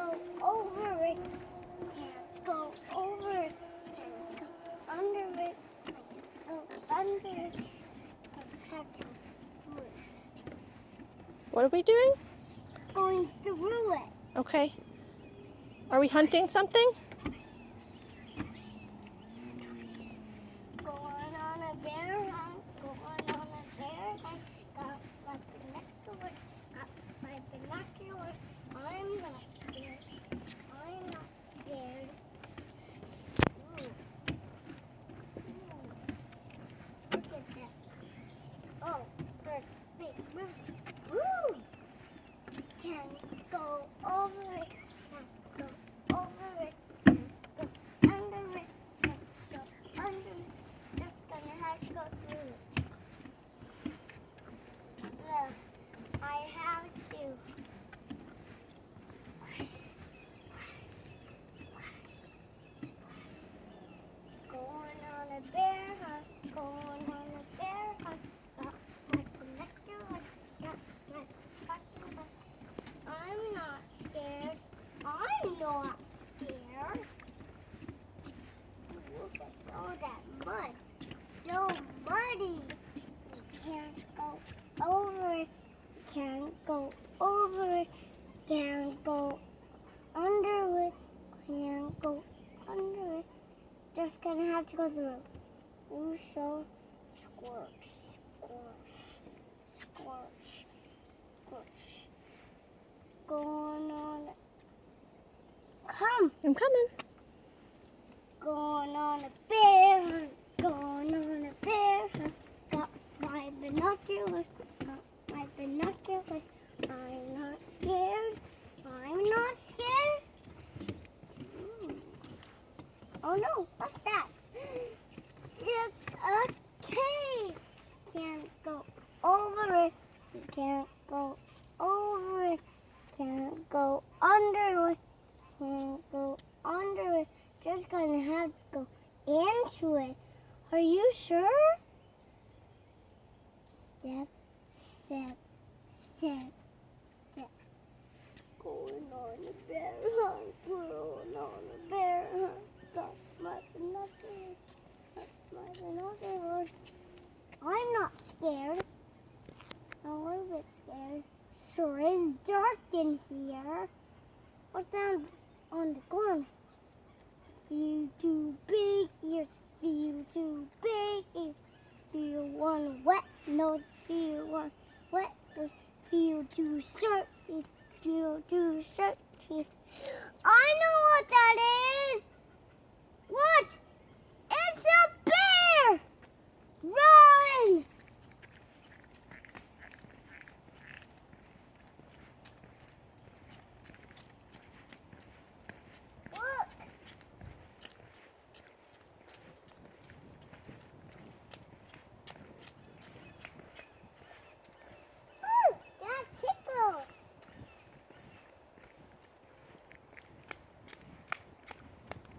go over it. Can't go over it. Can't go under it. Can't go under it. That's good. What are we doing? Going through it. Okay. Are we hunting something? Going on a bear hunt. Going on a bear hunt. Got my binoculars. Got my binoculars. I'm not scared. I'm not scared. Ooh. Look at that. Oh, bird. Big bird. Woo! Can't go over it. Can't go over it. Can't go under it. Can't go under it. Just gonna have to go through it. Look, I have to. Splash, splash, splash, splash. Going on a bear hunt. Going on a bear hunt. Got my binoculars. Got my binoculars. I'm not scared. I'm not scared. Look at all that mud. So muddy. We can't go over it. Can't go over it. Can't go under it. Can't go under it. Just gonna have to go through it. Ooh, so squirt, squirt, squirt, squirt. Going on. Come. I'm coming. Going on a bear hunt. Going on a bear hunt. Got my binoculars. Got my binoculars. I'm not scared. I'm not scared. Oh no, what's that? It's a cave. Can't go over it. Can't go over it. Can't go under it. Can't go under it. Just gonna have to go into it. Are you sure? Step, step, step, step. Going on a bear hunt. Going on a bear hunt. Got my binoculars. Got my binoculars. I'm not scared. I'm a little bit scared. Sure is dark in here. What's down on the corner? Feel too big ears. Feel too big ears. Feel one wet nose. Feel one wet nose. Feel too short teeth. Feel too short teeth. I know what that is. What?